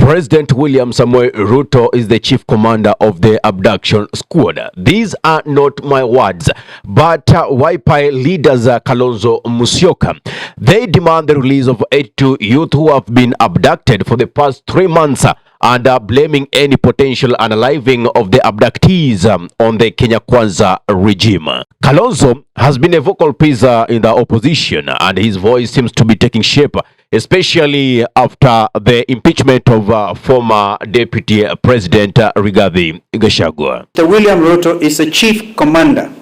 President William Samoei Ruto is the chief commander of the abduction squad. These are not my words, but Whyi Leaders Kalonzo Musyoka. They demand the release of 82 youth who have been abducted for the past 3 months and are blaming any potential unaliving of the abductees on the Kenya Kwanza regime. Kalonzo has been a vocal piece in the opposition, and his voice seems to be taking shape, especially after the impeachment of former Deputy President Rigathi Gachagua. Mr. William Ruto is the chief commander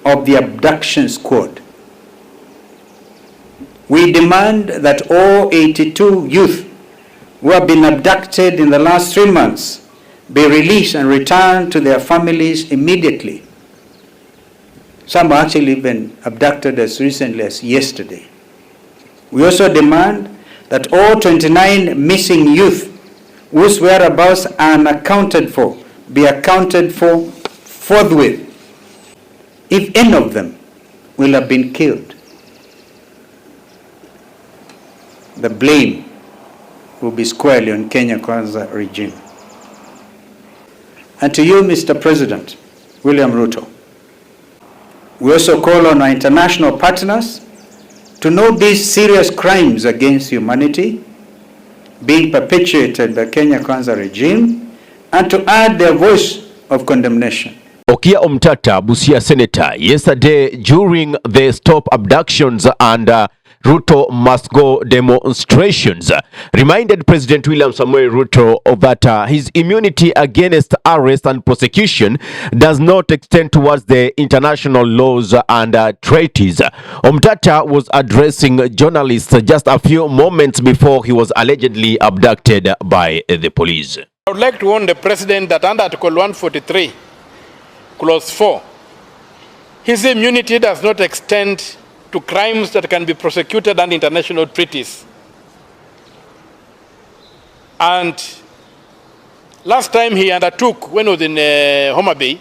of the abduction squad. We demand that all 82 youth who have been abducted in the last 3 months be released and returned to their families immediately. Some have actually been abducted as recently as yesterday. We also demand that all 29 missing youth whose whereabouts are unaccounted for be accounted for forthwith, if any of them will have been killed. The blame will be squarely on Kenya Kwanza regime. And to you, Mr. President William Ruto, we also call on our international partners to note these serious crimes against humanity being perpetuated by Kenya Kwanza regime and to add their voice of condemnation. Okia Omtata, Busia Senator, yesterday during the Stop Abductions and Ruto Must Go demonstrations, reminded President William Samoei Ruto that his immunity against arrest and prosecution does not extend towards the international laws and treaties. Omtata was addressing journalists just a few moments before he was allegedly abducted by the police. I would like to warn the President that under Article 143, Clause 4, his immunity does not extend to crimes that can be prosecuted under international treaties. And last time he undertook, when he was in Homa Bay,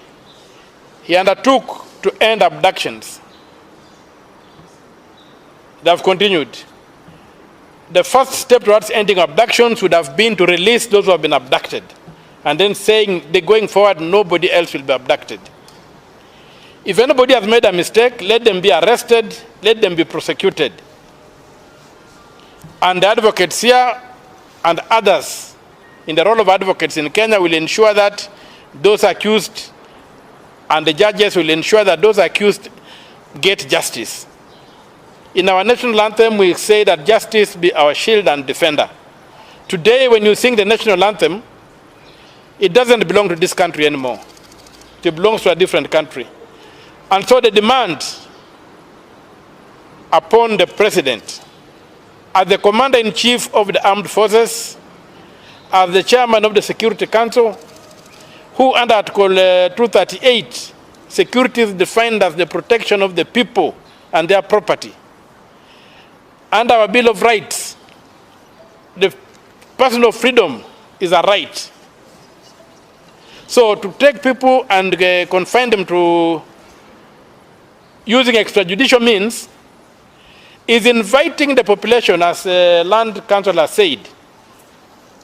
he undertook to end abductions. They have continued. The first step towards ending abductions would have been to release those who have been abducted, and then saying that going forward, nobody else will be abducted. If anybody has made a mistake, let them be arrested, let them be prosecuted. And the advocates here and others in the role of advocates in Kenya will ensure that those accused, and the judges will ensure that those accused get justice. In our national anthem, we say that justice be our shield and defender. Today, when you sing the national anthem, it doesn't belong to this country anymore. It belongs to a different country. And so the demand upon the President, as the Commander-in-Chief of the Armed Forces, as the Chairman of the Security Council, who under Article 238, security is defined as the protection of the people and their property. Under our Bill of Rights, the personal freedom is a right. So to take people and confine them to using extrajudicial means is inviting the population, as Land Council has said,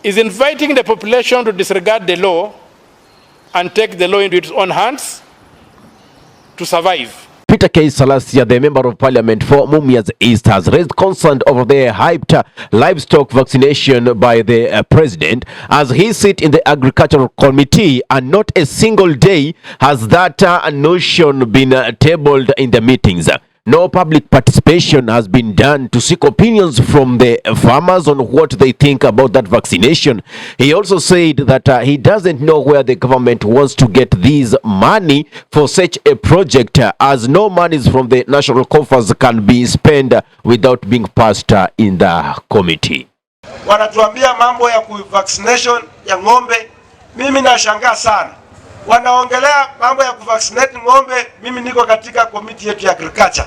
is inviting the population to disregard the law and take the law into its own hands to survive. Peter K. Salasia, the Member of Parliament for Mumias East, has raised concern over the hyped livestock vaccination by the President as he sits in the Agricultural Committee, and not a single day has that notion been tabled in the meetings. No public participation has been done to seek opinions from the farmers on what they think about that vaccination. He also said that he doesn't know where the government wants to get this money for such a project, as no monies from the national coffers can be spent without being passed in the committee. Wanatuambia mambo ya vaccination ya ng'ombe, mimi nashangaa sana. Wanaongelea mambo ya kuvaccinate ng'ombe, mimi niko katika komiti yetu ya agriculture.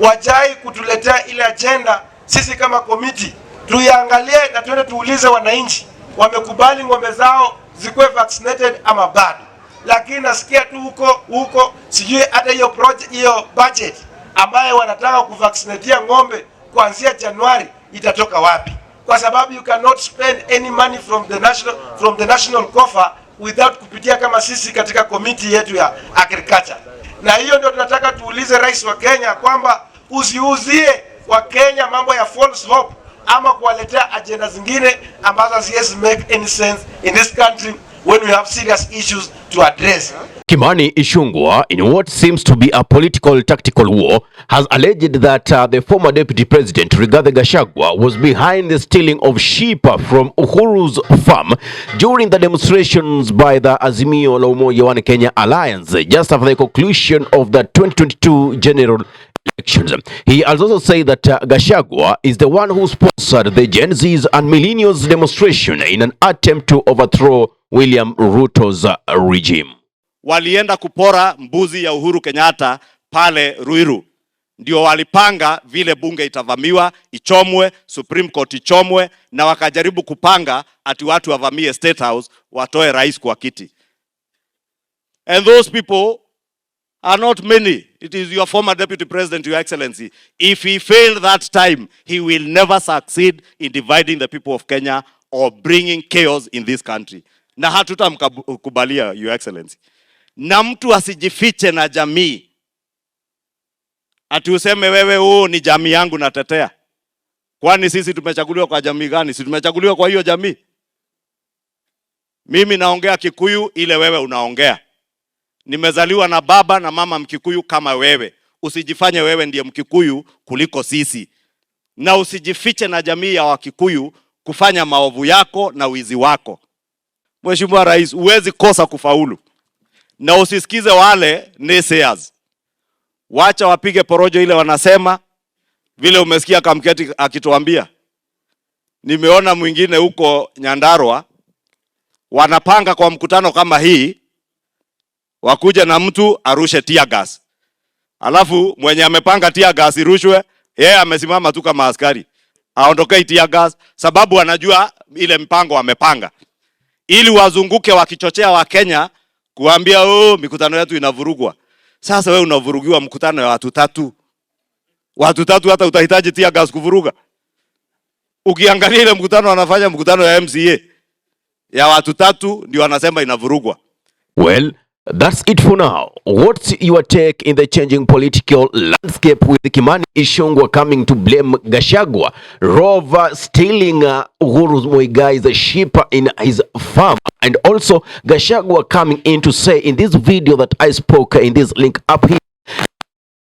Wajai kutuletea ile agenda, sisi kama komiti tuiangalie na tuende tuulize wananchi wamekubali ng'ombe zao zikuwe vaccinated ama bado. Lakini nasikia tu huko sijui hata hiyo project, hiyo budget ambayo wanataka kuvaccinate ng'ombe kuanzia Januari itatoka wapi? kwa sababu you cannot spend any money from the national coffer without kupitia kama sisi katika committee yetu ya agriculture. Na hiyo ndio tunataka tuulize rais wa Kenya kwamba usiuzie wa Kenya mambo ya false hope ama kuwaletea agenda zingine ambazo haziwezi make any sense in this country when we have serious issues to address. Kimani Ichung'wah, in what seems to be a political tactical war, has alleged that the former deputy president Rigathi Gachagua was behind the stealing of sheep from Uhuru's farm during the demonstrations by the Azimio la Umoja One Kenya Alliance just after the conclusion of the 2022 general elections. He also said that Gachagua is the one who sponsored the Gen Z's and Millennials demonstration in an attempt to overthrow William Ruto's regime. Walienda kupora mbuzi ya Uhuru Kenyatta pale Ruiru. Ndio walipanga vile bunge itavamiwa, ichomwe, Supreme Court ichomwe, na wakajaribu kupanga ati watu wavamie State House, watoe rais kwa kiti. And those people are not many. It is your former deputy president, Your Excellency. If he failed that time, he will never succeed in dividing the people of Kenya or bringing chaos in this country. Na hatutamkubalia, Your Excellency. Na mtu asijifiche na jamii. Ati useme wewe ni jamii yangu natetea. Kwani sisi tumechaguliwa kwa jamii gani? Si tumechaguliwa kwa hiyo jamii? Mimi naongea Kikuyu ile wewe unaongea. Nimezaliwa na baba na mama Mkikuyu kama wewe. Usijifanye wewe ndiye Mkikuyu kuliko sisi. Na usijifiche na jamii ya Wakikuyu kufanya maovu yako na wizi wako. Mheshimiwa Rais, huwezi kosa kufaulu. Na usisikize wale naysayers. Wacha wapige porojo ile wanasema, vile umesikia Kamketi akituambia. Nimeona mwingine huko Nyandarua wanapanga kwa mkutano kama hii wakuja na mtu arushe tear gas. Alafu mwenye amepanga tear gas irushwe, yeye amesimama tu kama askari. Aondokei tear gas sababu anajua ile mpango wamepanga. Ili wazunguke wakichochea wa Kenya kuambia mikutano yetu inavurugwa. Sasa wewe unavurugiwa mkutano ya watu tatu. Watu tatu hata utahitaji tear gas kuvuruga. Ukiangalia ile mkutano wanafanya mkutano ya MCA ya watu tatu ndio wanasema inavurugwa. Well, that's it for now. What's your take in the changing political landscape with Kimani Ichung'wah coming to blame Gachagua rover stealing Uhuru Muigai's sheep in his farm, and also Gachagua coming in to say in this video that I spoke in this link up here,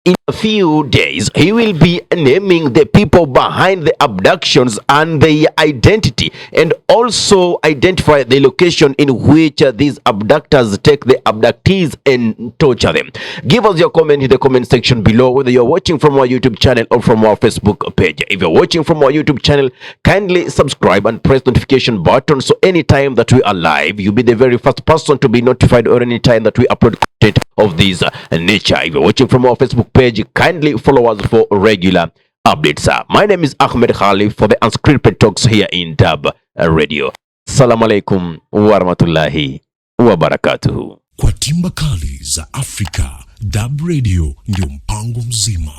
in a few days, he will be naming the people behind the abductions and their identity, and also identify the location in which these abductors take the abductees and torture them. Give us your comment in the comment section below, whether you're watching from our YouTube channel or from our Facebook page. If you're watching from our YouTube channel, kindly subscribe and press notification button so anytime that we are live, you'll be the very first person to be notified, or anytime that we upload content of this nature. If you're watching from our Facebook page, kindly follow us for regular updates. My name is Ahmed Khalif for the Unscripted Talks here in Durb Radio. Assalamu alaikum wa rahmatullahi wa barakatuhu. Kwa timba kali za Afrika, Durb Radio ndio mpango mzima.